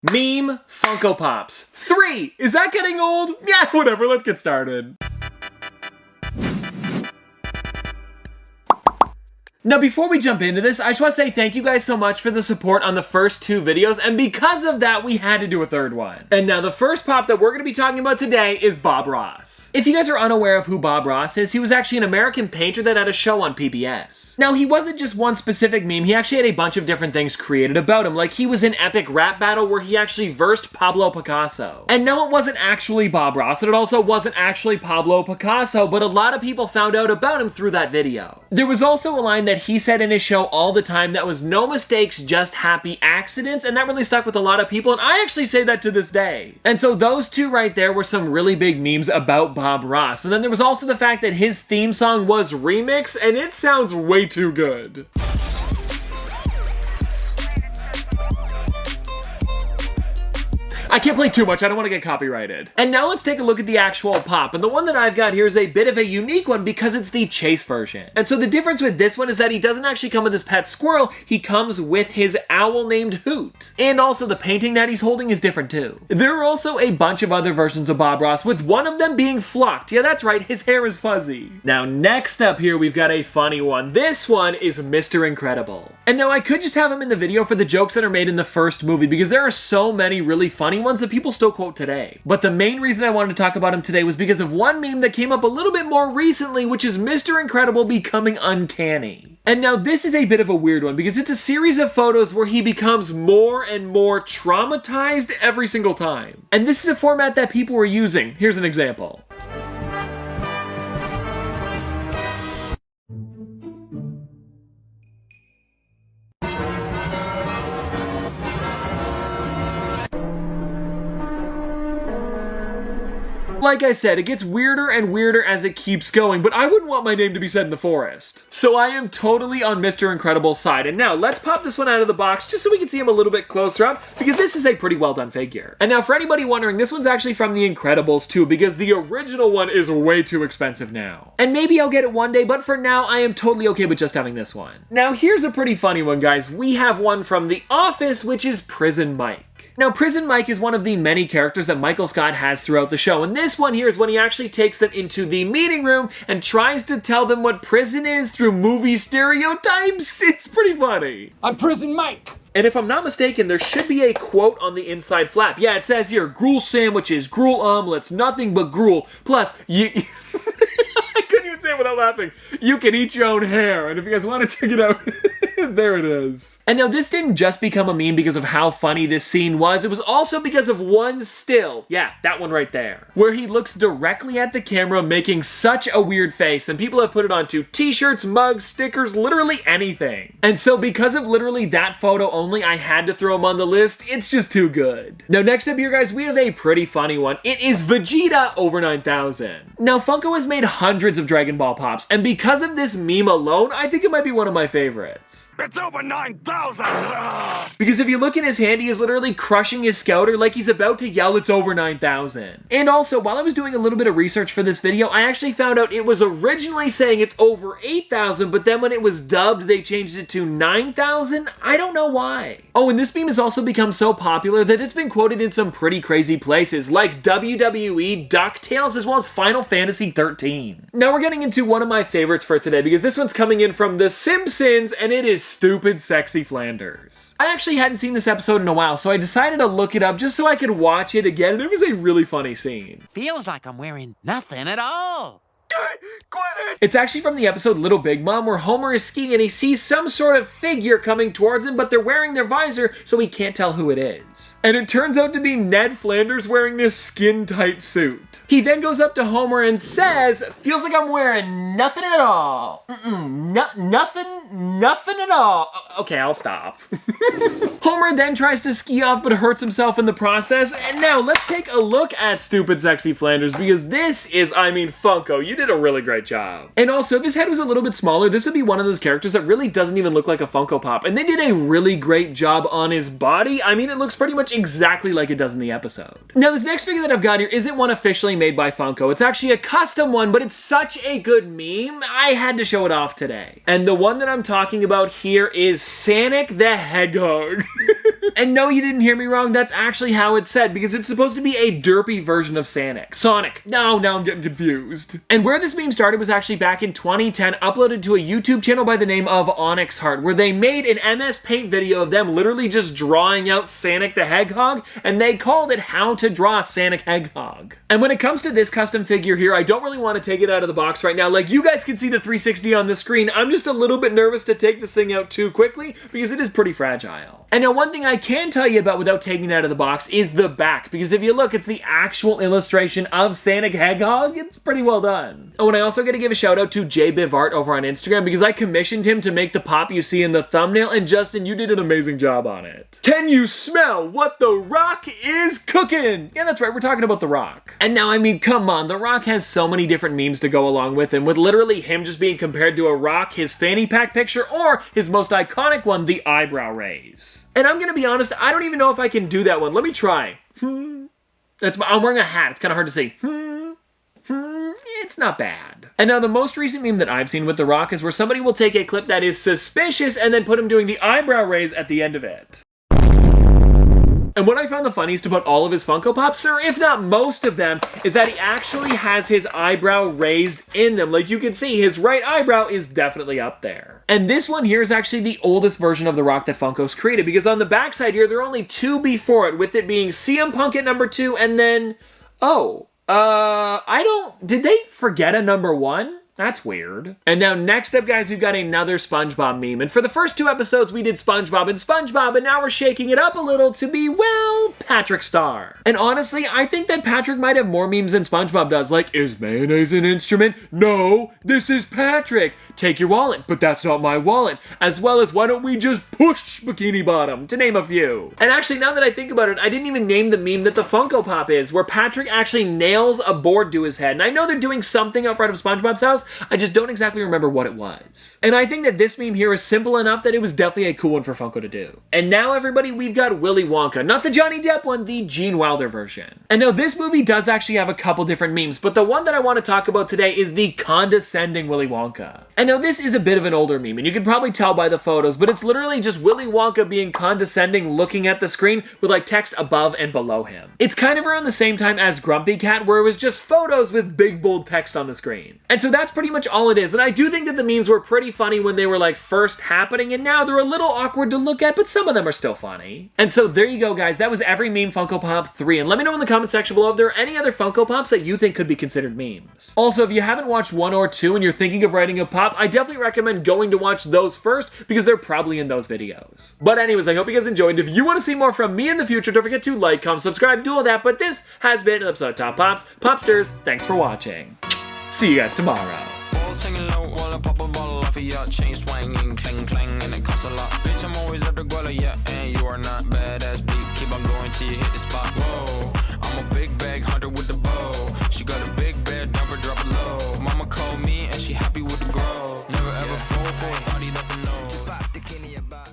Meme Funko Pops. 3! Is that getting old? Yeah, whatever, let's get started. Now, before we jump into this, I just want to say thank you guys so much for the support on the first 2 videos, and because of that, we had to do a 3rd one. And now, the first pop that we're going to be talking about today is Bob Ross. If you guys are unaware of who Bob Ross is, he was actually an American painter that had a show on PBS. Now, he wasn't just one specific meme, he actually had a bunch of different things created about him, like he was in epic rap battle where he actually versed Pablo Picasso. And no, it wasn't actually Bob Ross, and it also wasn't actually Pablo Picasso, but a lot of people found out about him through that video. There was also a line that he said in his show all the time that was no mistakes, just happy accidents, and that really stuck with a lot of people, and I actually say that to this day. And so those 2 right there were some really big memes about Bob Ross. And then there was also the fact that his theme song was remixed, and it sounds way too good. I can't play too much, I don't want to get copyrighted. And now let's take a look at the actual pop, and the one that I've got here is a bit of a unique one because it's the Chase version. And so the difference with this one is that he doesn't actually come with his pet squirrel, he comes with his owl named Hoot. And also the painting that he's holding is different too. There are also a bunch of other versions of Bob Ross, with one of them being flocked. Yeah, that's right, his hair is fuzzy. Now next up here we've got a funny one. This one is Mr. Incredible. And now I could just have him in the video for the jokes that are made in the first movie because there are so many really funny ones that people still quote today. But the main reason I wanted to talk about him today was because of one meme that came up a little bit more recently, which is Mr. Incredible becoming uncanny. And now this is a bit of a weird one because it's a series of photos where he becomes more and more traumatized every single time. And this is a format that people were using. Here's an example. Like I said, it gets weirder and weirder as it keeps going, but I wouldn't want my name to be said in the forest. So I am totally on Mr. Incredible's side, and now let's pop this one out of the box just so we can see him a little bit closer up, because this is a pretty well done figure. And now for anybody wondering, this one's actually from The Incredibles too, because the original one is way too expensive now. And maybe I'll get it one day, but for now, I am totally okay with just having this one. Now here's a pretty funny one, guys. We have one from The Office, which is Prison Mike. Now, Prison Mike is one of the many characters that Michael Scott has throughout the show, and this one here is when he actually takes them into the meeting room and tries to tell them what prison is through movie stereotypes. It's pretty funny. I'm Prison Mike! And if I'm not mistaken, there should be a quote on the inside flap. Yeah, it says here, gruel sandwiches, gruel omelets, nothing but gruel, plus you... I couldn't even say it without laughing. You can eat your own hair, and if you guys want to check it out, there it is. And now this didn't just become a meme because of how funny this scene was, it was also because of one still, yeah, that one right there, where he looks directly at the camera making such a weird face, and people have put it onto t-shirts, mugs, stickers, literally anything. And so because of literally that photo only, I had to throw him on the list. It's just too good. Now next up here, guys, we have a pretty funny one. It is Vegeta over 9000. Now Funko has made hundreds of Dragon Ball Pops, and because of this meme alone, I think it might be one of my favorites. It's over 9,000! Because if you look in his hand, he is literally crushing his scouter like he's about to yell it's over 9,000. And also, while I was doing a little bit of research for this video, I actually found out it was originally saying it's over 8,000, but then when it was dubbed, they changed it to 9,000. I don't know why. Oh, and this meme has also become so popular that it's been quoted in some pretty crazy places, like WWE, DuckTales, as well as Final Fantasy 13. Now we're getting into one of my favorites for today, because this one's coming in from The Simpsons, and it is Stupid Sexy Flanders. I actually hadn't seen this episode in a while, so I decided to look it up just so I could watch it again, and it was a really funny scene. Feels like I'm wearing nothing at all. Quit it! It's actually from the episode Little Big Mom, where Homer is skiing and he sees some sort of figure coming towards him, but they're wearing their visor, so he can't tell who it is. And it turns out to be Ned Flanders wearing this skin-tight suit. He then goes up to Homer and says, "Feels like I'm wearing nothing at all. Nothing at all." Okay, I'll stop. Homer then tries to ski off, but hurts himself in the process. And now let's take a look at Stupid Sexy Flanders, because this is, I mean, Funko. You did a really great job. And also, if his head was a little bit smaller, this would be one of those characters that really doesn't even look like a Funko Pop. And they did a really great job on his body. I mean, it looks pretty much exactly like it does in the episode. Now, this next figure that I've got here isn't one officially made by Funko. It's actually a custom one, but it's such a good meme, I had to show it off today. And the one that I'm talking about here is Sanic the Hedgehog. And no, you didn't hear me wrong, that's actually how it's said, because it's supposed to be a derpy version of Sonic. No, now I'm getting confused. And where this meme started was actually back in 2010, uploaded to a YouTube channel by the name of Onyx Heart, where they made an MS Paint video of them literally just drawing out Sonic the Hedgehog, and they called it How to Draw Sonic Hedgehog. And when it comes to this custom figure here, I don't really want to take it out of the box right now. Like, you guys can see the 360 on the screen. I'm just a little bit nervous to take this thing out too quickly because it is pretty fragile. And now one thing I can tell you about without taking it out of the box is the back, because if you look, it's the actual illustration of Sonic Hedgehog. It's pretty well done. Oh, and I also got to give a shout out to JBivArt over on Instagram, because I commissioned him to make the pop you see in the thumbnail, and Justin, you did an amazing job on it. Can you smell what The Rock is cooking? Yeah, that's right, we're talking about The Rock. And now, I mean, come on, The Rock has so many different memes to go along with him, with literally him just being compared to a rock, his fanny pack picture, or his most iconic one, the eyebrow raise. And I'm gonna be honest, I don't even know if I can do that one. Let me try. I'm wearing a hat, it's kind of hard to see. It's not bad. And now the most recent meme that I've seen with The Rock is where somebody will take a clip that is suspicious and then put him doing the eyebrow raise at the end of it. And what I found the funniest about all of his Funko Pops, or if not most of them, is that he actually has his eyebrow raised in them. Like you can see, his right eyebrow is definitely up there. And this one here is actually the oldest version of The Rock that Funko's created, because on the backside here, there are only two before it, with it being CM Punk at number 2, and then, did they forget a number 1? That's weird. And now next up, guys, we've got another SpongeBob meme. And for the first 2 episodes, we did SpongeBob, and now we're shaking it up a little to be, well, Patrick Star. And honestly, I think that Patrick might have more memes than SpongeBob does. Like, is mayonnaise an instrument? No, this is Patrick. Take your wallet, but that's not my wallet. As well as, why don't we just push Bikini Bottom, to name a few. And actually, now that I think about it, I didn't even name the meme that the Funko Pop is, where Patrick actually nails a board to his head. And I know they're doing something out front of SpongeBob's house, I just don't exactly remember what it was. And I think that this meme here is simple enough that it was definitely a cool one for Funko to do. And now, everybody, we've got Willy Wonka. Not the Johnny Depp one, the Gene Wilder version. And now this movie does actually have a couple different memes, but the one that I want to talk about today is the condescending Willy Wonka. And now this is a bit of an older meme, and you can probably tell by the photos, but it's literally just Willy Wonka being condescending, looking at the screen with like text above and below him. It's kind of around the same time as Grumpy Cat, where it was just photos with big bold text on the screen. And so that's pretty much all it is. And I do think that the memes were pretty funny when they were like first happening, and now they're a little awkward to look at, but some of them are still funny. And so there you go, guys. That was every meme Funko Pop 3. And let me know in the comment section below if there are any other Funko Pops that you think could be considered memes. Also, if you haven't watched 1 or 2 and you're thinking of writing a pop, I definitely recommend going to watch those first, because they're probably in those videos. But anyways, I hope you guys enjoyed. If you want to see more from me in the future, don't forget to like, comment, subscribe, do all that. But this has been an episode of Top Pops. Popsters, thanks for watching. See you guys tomorrow. Singing low while I pop a bottle off of your chain swinging, clang clang, and it costs a lot. Bitch, I'm always at the guala, yeah, and you are not badass beat. Keep on going till you hit the spot. Whoa, I'm a big bag hunter with the bow. She got a big bed, number drop it low. Mama called me and she happy with the grow. Never ever fall for a party that's a no. Just pop the Kenny about